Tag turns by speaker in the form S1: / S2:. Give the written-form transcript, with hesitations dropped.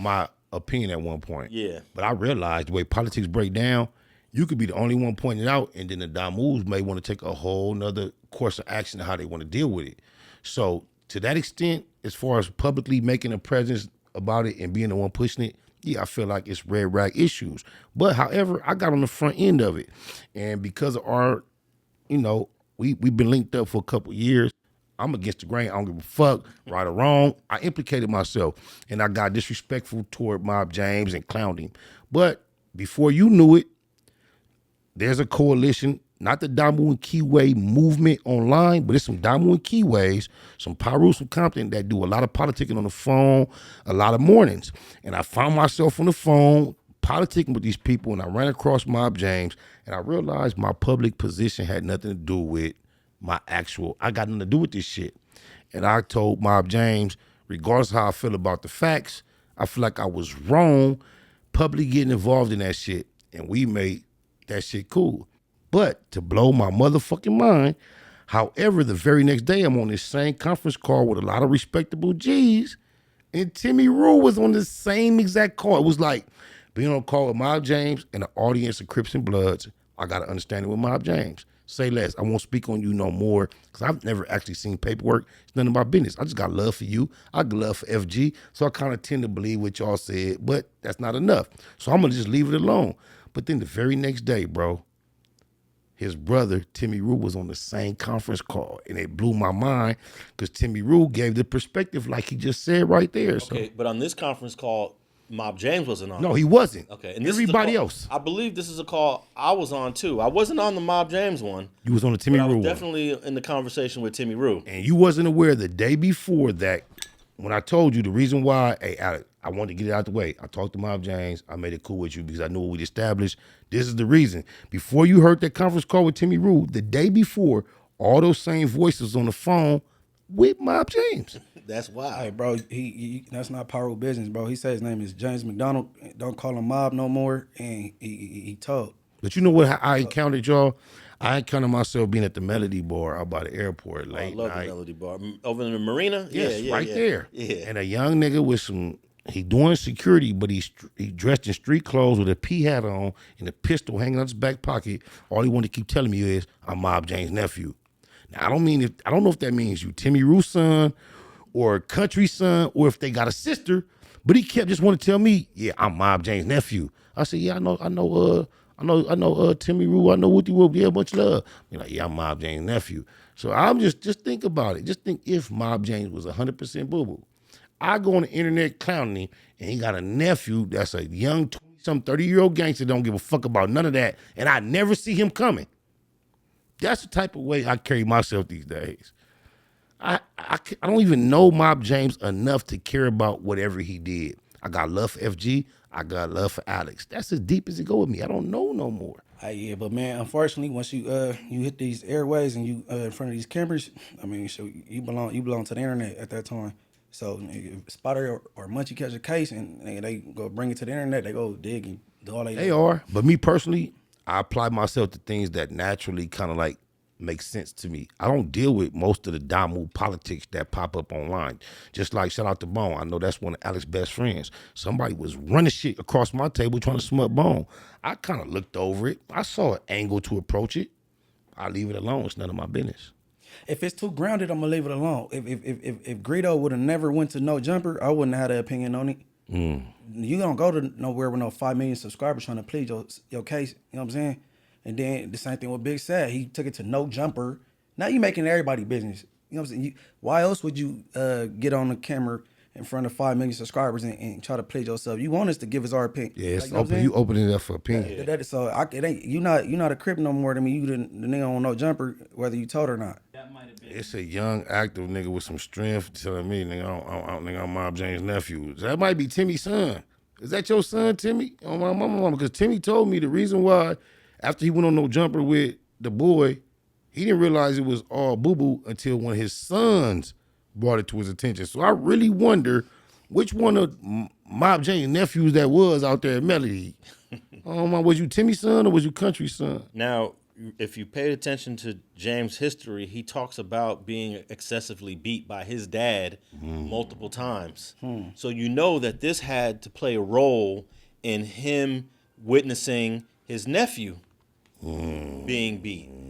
S1: my opinion at one point.
S2: Yeah.
S1: But I realized the way politics break down, you could be the only one pointing it out, and then the Damus may want to take a whole nother course of action of how they want to deal with it. So to that extent, as far as publicly making a presence about it and being the one pushing it, yeah, I feel like it's red rag issues. But however, I got on the front end of it. And because of our, we've been linked up for a couple of years. I'm against the grain. I don't give a fuck, right or wrong. I implicated myself, and I got disrespectful toward Mob James and clowned him. But before you knew it, there's a coalition, not the Damu and Keyway movement online, but it's some Damu and Keyways, some Paru, some Compton that do a lot of politicking on the phone, a lot of mornings. And I found myself on the phone politicking with these people, and I ran across Mob James, and I realized my public position had nothing to do with I got nothing to do with this shit. And I told Mob James, regardless of how I feel about the facts, I feel like I was wrong publicly getting involved in that shit. And we made that shit cool. But to blow my motherfucking mind, however, the very next day I'm on this same conference call with a lot of respectable G's, and Timmy Ru was on the same exact call. It was like being on a call with Mob James and an audience of Crips and Bloods. I got to understand it with Mob James. Say less. I won't speak on you no more because I've never actually seen paperwork. It's none of my business. I just got love for you. I got love for FG. So I kind of tend to believe what y'all said, but that's not enough. So I'm going to just leave it alone. But then the very next day, bro, his brother, Timmy Ru, was on the same conference call, and it blew my mind because Timmy Ru gave the perspective like he just said right there.
S2: Okay,
S1: so.
S2: But on this conference call, Mob James wasn't on.
S1: No, he wasn't.
S2: Okay, and
S1: everybody else.
S2: I believe this is a call I was on too. I wasn't on the Mob James one.
S1: You was on the Timmy Ru one.
S2: I was definitely in the conversation with Timmy Ru.
S1: And you wasn't aware the day before that when I told you the reason why, hey, Alex, I wanted to get it out the way. I talked to Mob James. I made it cool with you because I knew what we'd established. This is the reason. Before you heard that conference call with Timmy Ru, the day before, all those same voices on the phone with Mob James.
S2: That's why.
S3: Hey, bro, he that's not Pyro business, bro. He said his name is James McDonald. Don't call him Mob no more. And he told.
S1: But you know what I encountered, y'all? I encountered myself being at the Melody Bar out by the airport late
S2: I love
S1: night.
S2: the Melody Bar. Over in the marina?
S1: Yes,
S2: yeah,
S1: right there.
S2: Yeah.
S1: And a young nigga with he doing security, but he dressed in street clothes with a P hat on and a pistol hanging out his back pocket. All he wanted to keep telling me is, I'm Mob James' nephew. Now, I don't know if that means you Timmy Ru's son or Country son or if they got a sister, but he kept just wanting to tell me, yeah, I'm Mob James' nephew. I said, yeah, I know Timmy Ru, I know Woody Whoop, yeah, much love. You're like, yeah, I'm Mob James' nephew. So I'm just think about it. Just think if Mob James was 100% boo-boo. I go on the internet clowning him, and he got a nephew that's a young 30-year-old gangster, don't give a fuck about none of that, and I never see him coming. That's the type of way I carry myself these days. I don't even know Mob James enough to care about whatever he did. I got love for FG. I got love for Alex. That's as deep as it go with me. I don't know no more.
S3: Yeah, but man, unfortunately, once you hit these airways and you in front of these cameras, I mean, so you belong to the internet at that time. So if Spider or Munchie catch a case and they go bring it to the internet, they go dig and do all
S1: They are. But me personally, I apply myself to things that naturally kind of like make sense to me. I don't deal with most of the Damu politics that pop up online. Just like shout out to Bone. I know that's one of Alex's best friends. Somebody was running shit across my table trying to smut Bone. I kind of looked over it. I saw an angle to approach it. I leave it alone. It's none of my business.
S3: If it's too grounded, I'm gonna leave it alone. If Greedo would have never went to No Jumper, I wouldn't have had an opinion on it. You don't go to nowhere with no 5 million subscribers trying to plead your case. You know what I'm saying? And then the same thing with Big Sad. He took it to No Jumper. Now you making everybody business. You know what I'm saying? Why else would you get on the camera in front of 5 million subscribers and try to plead yourself? You want us to give us our opinion.
S1: Yeah, it's like, you opening it up for opinion.
S3: It ain't you not a Crip no more than me. You the nigga on No Jumper, whether you told or not.
S4: That might have been.
S1: It's a young, active nigga with some strength telling me, nigga, I'm Mob James' nephew. That might be Timmy's son. Is that your son, Timmy? Oh, my mama, because Timmy told me the reason why, after he went on No Jumper with the boy, he didn't realize it was all boo-boo until one of his sons brought it to his attention. So I really wonder which one of Mob James' nephews that was out there at Melody. Was you Timmy's son or was you Country's son?
S2: Now, if you paid attention to James' history, he talks about being excessively beat by his dad multiple times. So you know that this had to play a role in him witnessing his nephew being beat.